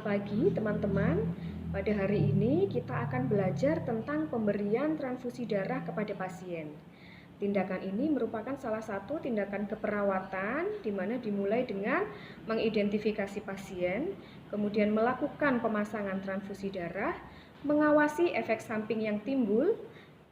Selamat pagi teman-teman. Pada hari ini kita akan belajar tentang pemberian transfusi darah kepada pasien. Tindakan ini merupakan salah satu tindakan keperawatan di mana dimulai dengan mengidentifikasi pasien, kemudian melakukan pemasangan transfusi darah, mengawasi efek samping yang timbul,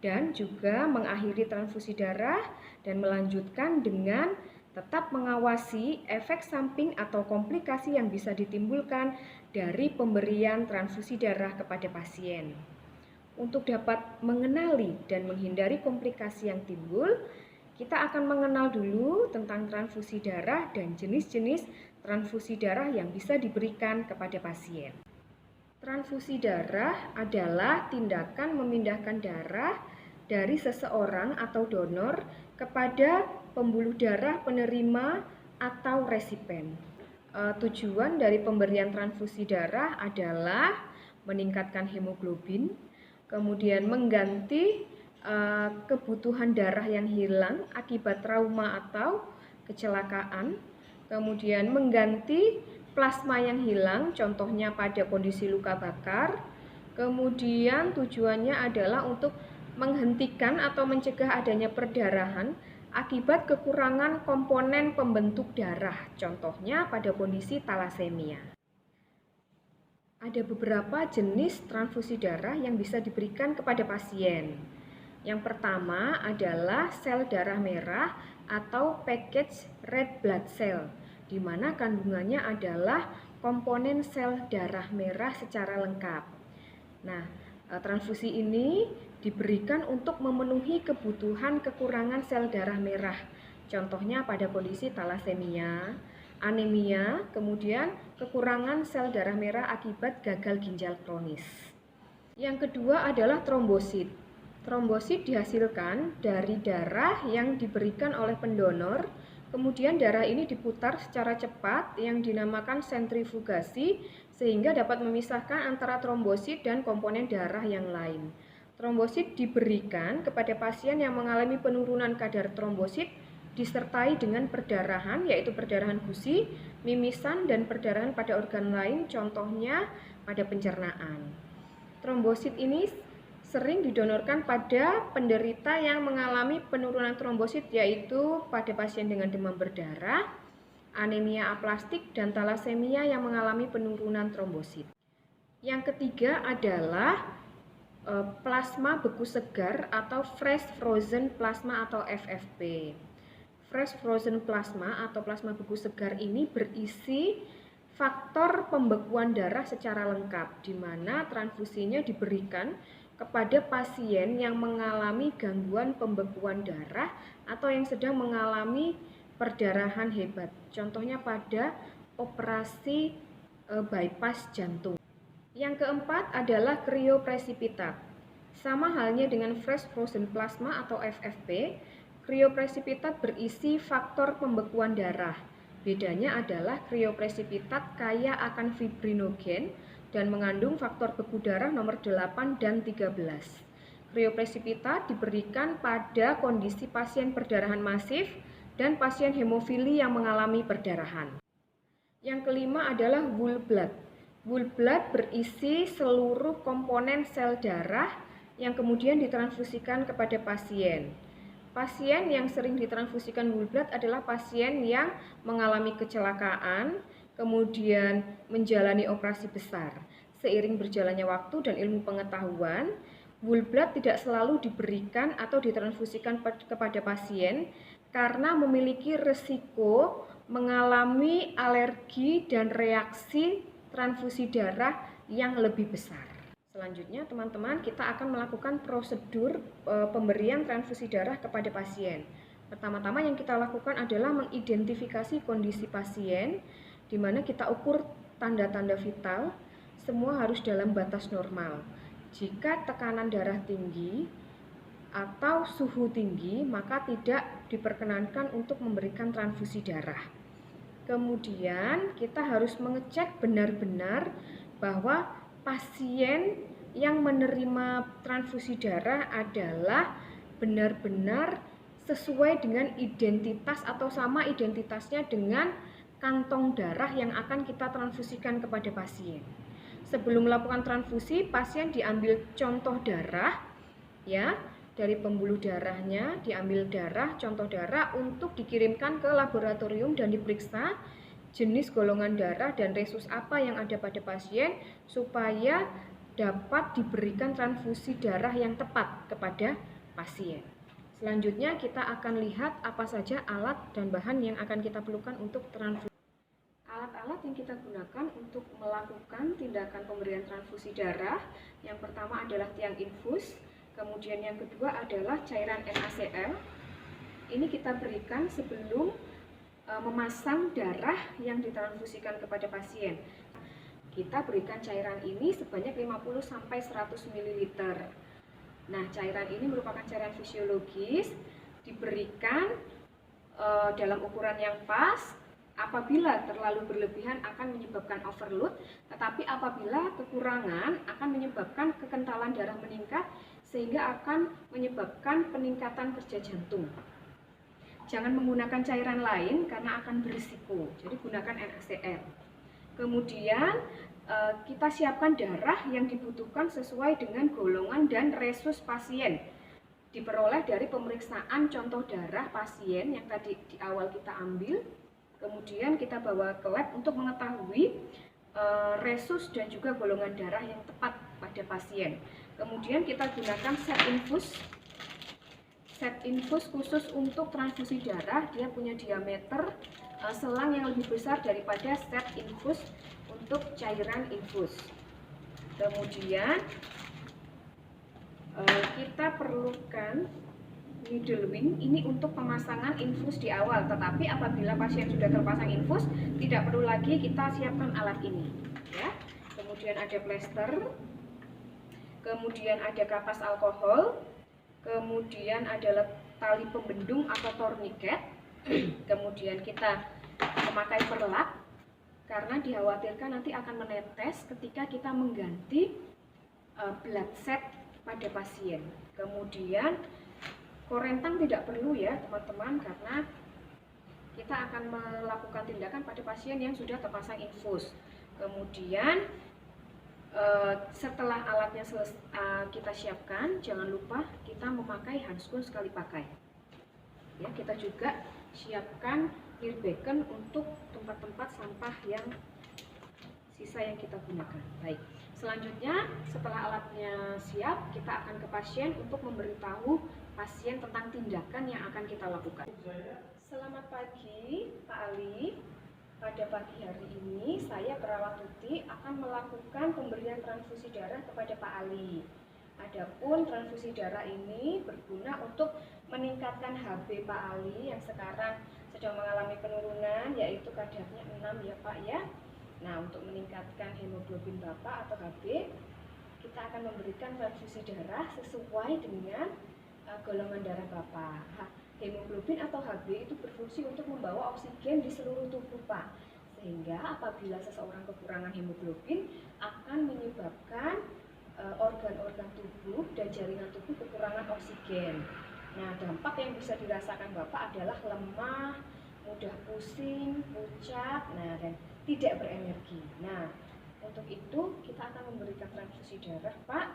dan juga mengakhiri transfusi darah dan melanjutkan dengan tetap mengawasi efek samping atau komplikasi yang bisa ditimbulkan dari pemberian transfusi darah kepada pasien. Untuk dapat mengenali dan menghindari komplikasi yang timbul, kita akan mengenal dulu tentang transfusi darah dan jenis-jenis transfusi darah yang bisa diberikan kepada pasien. Transfusi darah adalah tindakan memindahkan darah dari seseorang atau donor kepada pembuluh darah penerima atau resipen. Tujuan dari pemberian transfusi darah adalah meningkatkan hemoglobin, kemudian mengganti kebutuhan darah yang hilang akibat trauma atau kecelakaan, kemudian mengganti plasma yang hilang, contohnya pada kondisi luka bakar. Kemudian tujuannya adalah untuk menghentikan atau mencegah adanya perdarahan akibat kekurangan komponen pembentuk darah, contohnya pada kondisi talasemia. Ada beberapa jenis transfusi darah yang bisa diberikan kepada pasien. Yang pertama adalah sel darah merah atau package red blood cell, di mana kandungannya adalah komponen sel darah merah secara lengkap. Nah, transfusi ini diberikan untuk memenuhi kebutuhan kekurangan sel darah merah, contohnya pada kondisi talasemia, anemia, kemudian kekurangan sel darah merah akibat gagal ginjal kronis. Yang kedua adalah trombosit. Trombosit dihasilkan dari darah yang diberikan oleh pendonor, kemudian darah ini diputar secara cepat yang dinamakan sentrifugasi sehingga dapat memisahkan antara trombosit dan komponen darah yang lain. Trombosit diberikan kepada pasien yang mengalami penurunan kadar trombosit disertai dengan perdarahan, yaitu perdarahan gusi, mimisan, dan perdarahan pada organ lain, contohnya pada pencernaan. Trombosit ini sering didonorkan pada penderita yang mengalami penurunan trombosit, yaitu pada pasien dengan demam berdarah, anemia aplastik, dan talasemia yang mengalami penurunan trombosit. Yang ketiga adalah plasma beku segar atau fresh frozen plasma atau FFP. Fresh frozen plasma atau plasma beku segar ini berisi faktor pembekuan darah secara lengkap, di mana transfusinya diberikan kepada pasien yang mengalami gangguan pembekuan darah atau yang sedang mengalami perdarahan hebat, contohnya pada operasi bypass jantung. Yang keempat adalah kriopresipitat. Sama halnya dengan fresh frozen plasma atau FFP, kriopresipitat berisi faktor pembekuan darah. Bedanya adalah kriopresipitat kaya akan fibrinogen dan mengandung faktor beku darah nomor 8 dan 13. Kriopresipitat diberikan pada kondisi pasien perdarahan masif dan pasien hemofili yang mengalami perdarahan. Yang kelima adalah whole blood. Whole blood berisi seluruh komponen sel darah yang kemudian ditransfusikan kepada pasien. Pasien yang sering ditransfusikan whole blood adalah pasien yang mengalami kecelakaan, kemudian menjalani operasi besar. Seiring berjalannya waktu dan ilmu pengetahuan, whole blood tidak selalu diberikan atau ditransfusikan kepada pasien karena memiliki risiko mengalami alergi dan reaksi transfusi darah yang lebih besar. Selanjutnya teman-teman, kita akan melakukan prosedur pemberian transfusi darah kepada pasien. Pertama-tama yang kita lakukan adalah mengidentifikasi kondisi pasien, di mana kita ukur tanda-tanda vital, semua harus dalam batas normal. Jika tekanan darah tinggi atau suhu tinggi, maka tidak diperkenankan untuk memberikan transfusi darah. Kemudian kita harus mengecek benar-benar bahwa pasien yang menerima transfusi darah adalah benar-benar sesuai dengan identitas atau sama identitasnya dengan kantong darah yang akan kita transfusikan kepada pasien. Sebelum melakukan transfusi, pasien diambil contoh darah ya, dari pembuluh darahnya diambil darah, contoh darah untuk dikirimkan ke laboratorium dan diperiksa jenis golongan darah dan resus apa yang ada pada pasien supaya dapat diberikan transfusi darah yang tepat kepada pasien. Selanjutnya kita akan lihat apa saja alat dan bahan yang akan kita perlukan untuk transfusi. Alat-alat yang kita gunakan untuk melakukan tindakan pemberian transfusi darah, yang pertama adalah tiang infus, kemudian yang kedua adalah cairan NaCl. Ini kita berikan sebelum memasang darah yang ditransfusikan kepada pasien. Kita berikan cairan ini sebanyak 50-100 ml. Nah, cairan ini merupakan cairan fisiologis, diberikan dalam ukuran yang pas. Apabila terlalu berlebihan akan menyebabkan overload, tetapi apabila kekurangan akan menyebabkan kekentalan darah meningkat sehingga akan menyebabkan peningkatan kerja jantung. Jangan menggunakan cairan lain karena akan berisiko, jadi gunakan NaCl. Kemudian kita siapkan darah yang dibutuhkan sesuai dengan golongan dan resus pasien. Diperoleh dari pemeriksaan contoh darah pasien yang tadi di awal kita ambil. Kemudian kita bawa ke lab untuk mengetahui resus dan juga golongan darah yang tepat pada pasien. Kemudian kita gunakan set infus. Set infus khusus untuk transfusi darah, dia punya diameter selang yang lebih besar daripada set infus untuk cairan infus. Kemudian kita perlukan needle wing, ini untuk pemasangan infus di awal, tetapi apabila pasien sudah terpasang infus tidak perlu lagi kita siapkan alat ini ya. Kemudian ada plester, kemudian ada kapas alkohol, kemudian ada tali pembendung atau tourniquet, kemudian kita memakai perlak karena dikhawatirkan nanti akan menetes ketika kita mengganti blood set pada pasien. Kemudian korentang tidak perlu ya teman-teman, karena kita akan melakukan tindakan pada pasien yang sudah terpasang infus. Kemudian setelah alatnya kita siapkan, jangan lupa kita memakai handskun sekali pakai ya. Kita juga siapkan clear beacon untuk tempat-tempat sampah yang sisa yang kita gunakan. Baik, selanjutnya setelah alatnya siap, kita akan ke pasien untuk memberitahu pasien tentang tindakan yang akan kita lakukan. Selamat pagi Pak Ali. Pada pagi hari ini saya perawat Tuti akan melakukan pemberian transfusi darah kepada Pak Ali. Adapun transfusi darah ini berguna untuk meningkatkan HB Pak Ali yang sekarang sedang mengalami penurunan, yaitu kadarnya 6 ya Pak ya. Nah, untuk meningkatkan hemoglobin Bapak atau HB, kita akan memberikan transfusi darah sesuai dengan golongan darah Bapak. Hemoglobin atau HB itu berfungsi untuk membawa oksigen di seluruh tubuh Pak. Sehingga apabila seseorang kekurangan hemoglobin akan menyebabkan organ-organ tubuh dan jaringan tubuh kekurangan oksigen. Nah, dampak yang bisa dirasakan Bapak adalah lemah, mudah pusing, pucat, dan tidak berenergi. Nah, untuk itu kita akan memberikan transfusi darah Pak,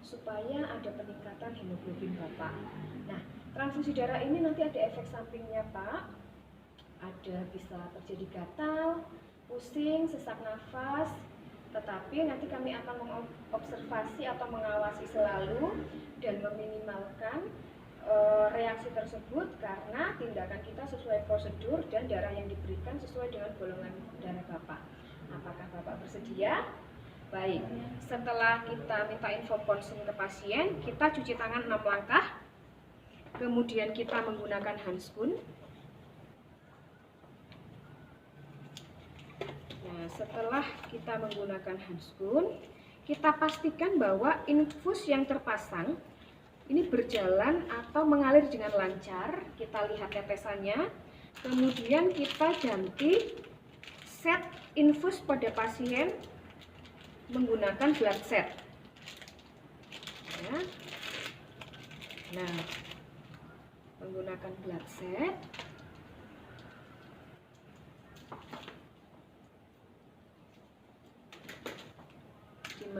supaya ada peningkatan hemoglobin Bapak. Nah, transfusi darah ini nanti ada efek sampingnya Pak. Ada bisa terjadi gatal, pusing, sesak nafas, tetapi nanti kami akan mengobservasi atau mengawasi selalu dan meminimalkan reaksi tersebut karena tindakan kita sesuai prosedur dan darah yang diberikan sesuai dengan golongan darah Bapak. Apakah Bapak bersedia? Baik, setelah kita minta info konsul ke pasien, kita cuci tangan 6 langkah. Kemudian kita menggunakan handskun. Nah, setelah kita menggunakan handskun, kita pastikan bahwa infus yang terpasang ini berjalan atau mengalir dengan lancar. Kita lihat tetesannya. Kemudian kita ganti set infus pada pasien menggunakan blood set. Ya. Nah, menggunakan blood set.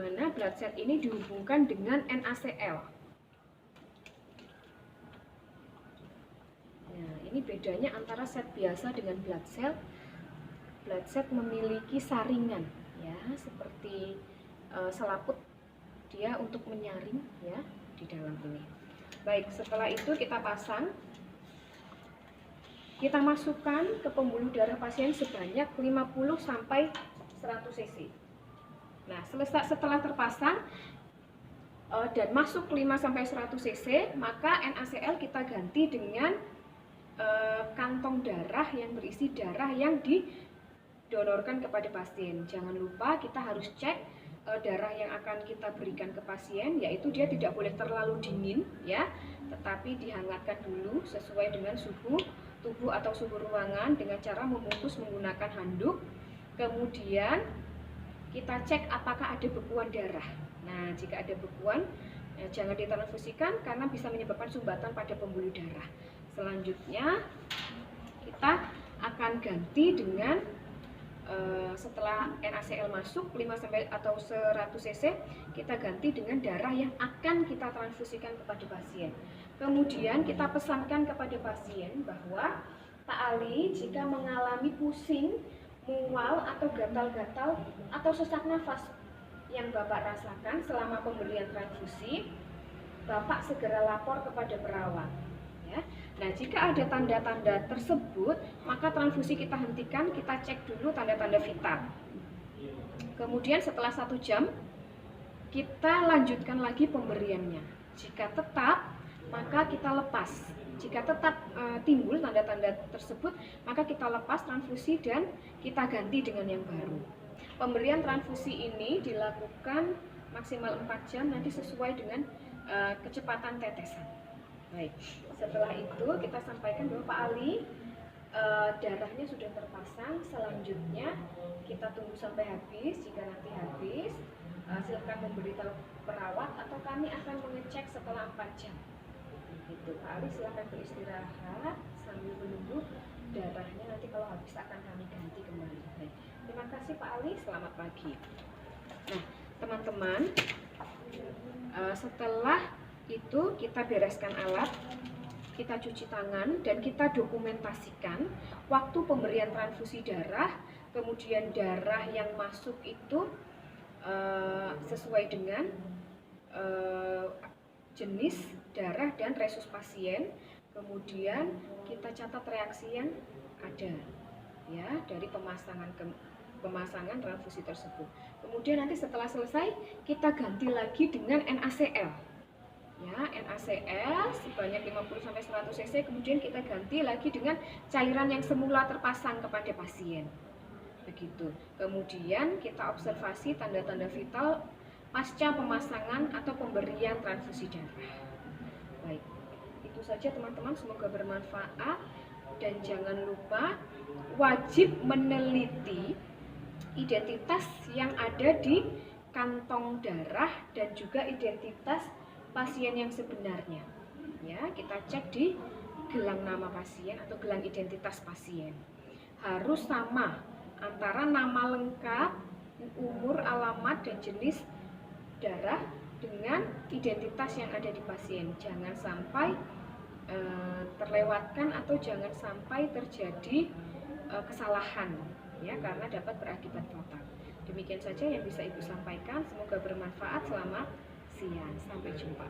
mana blood cell ini dihubungkan dengan NaCl. Nah, ini bedanya antara set biasa dengan blood cell. Blood cell memiliki saringan, ya, seperti selaput dia untuk menyaring, ya, di dalam ini. Baik, setelah itu kita pasang. Kita masukkan ke pembuluh darah pasien sebanyak 50 sampai 100 cc. Nah, setelah terpasang dan masuk 5 sampai 100 cc, maka NaCl kita ganti dengan kantong darah yang berisi darah yang didonorkan kepada pasien. Jangan lupa kita harus cek darah yang akan kita berikan ke pasien, yaitu dia tidak boleh terlalu dingin, ya, tetapi dihangatkan dulu sesuai dengan suhu tubuh atau suhu ruangan dengan cara membungkus menggunakan handuk. Kemudian kita cek apakah ada bekuan darah. Nah, jika ada bekuan, jangan ditransfusikan karena bisa menyebabkan sumbatan pada pembuluh darah. Selanjutnya kita akan ganti dengan setelah NaCl masuk 5 sampai atau 100 cc, kita ganti dengan darah yang akan kita transfusikan kepada pasien. Kemudian kita pesankan kepada pasien bahwa Pak Ali, jika mengalami pusing, mual atau gatal-gatal atau sesak nafas yang Bapak rasakan selama pemberian transfusi, Bapak segera lapor kepada perawat. Ya. Nah, jika ada tanda-tanda tersebut, maka transfusi kita hentikan, kita cek dulu tanda-tanda vital. Kemudian setelah 1 jam, kita lanjutkan lagi pemberiannya. Jika tetap, maka kita lepas. Jika tetap timbul tanda-tanda tersebut, maka kita lepas transfusi dan kita ganti dengan yang baru. Pemberian transfusi ini dilakukan maksimal 4 jam, nanti sesuai dengan kecepatan tetesan. Baik, setelah itu kita sampaikan bahwa Pak Ali darahnya sudah terpasang. Selanjutnya kita tunggu sampai habis. Jika nanti habis, silakan memberitahu perawat atau kami akan mengecek setelah 4 jam. Gitu. Pak Ali silakan beristirahat sambil menunggu darahnya, nanti kalau habis akan kami ganti kembali. Baik. Terima kasih Pak Ali, selamat pagi. Nah, teman-teman, setelah itu kita bereskan alat, kita cuci tangan dan kita dokumentasikan waktu pemberian transfusi darah, kemudian darah yang masuk itu sesuai dengan jenis darah dan resus pasien. Kemudian kita catat reaksi yang ada, ya, dari pemasangan transfusi tersebut. Kemudian nanti setelah selesai kita ganti lagi dengan NaCl. Ya, NaCl sebanyak 50 sampai 100 cc, kemudian kita ganti lagi dengan cairan yang semula terpasang kepada pasien. Begitu. Kemudian kita observasi tanda-tanda vital pasca pemasangan atau pemberian transfusi darah. Baik. Itu saja teman-teman, semoga bermanfaat dan jangan lupa wajib meneliti identitas yang ada di kantong darah dan juga identitas pasien yang sebenarnya. Ya, kita cek di gelang nama pasien atau gelang identitas pasien. Harus sama antara nama lengkap, umur, alamat, dan jenis darah dengan identitas yang ada di pasien. Jangan sampai terlewatkan atau jangan sampai terjadi kesalahan, ya, karena dapat berakibat fatal. Demikian saja yang bisa Ibu sampaikan. Semoga bermanfaat. Selamat siang, sampai jumpa.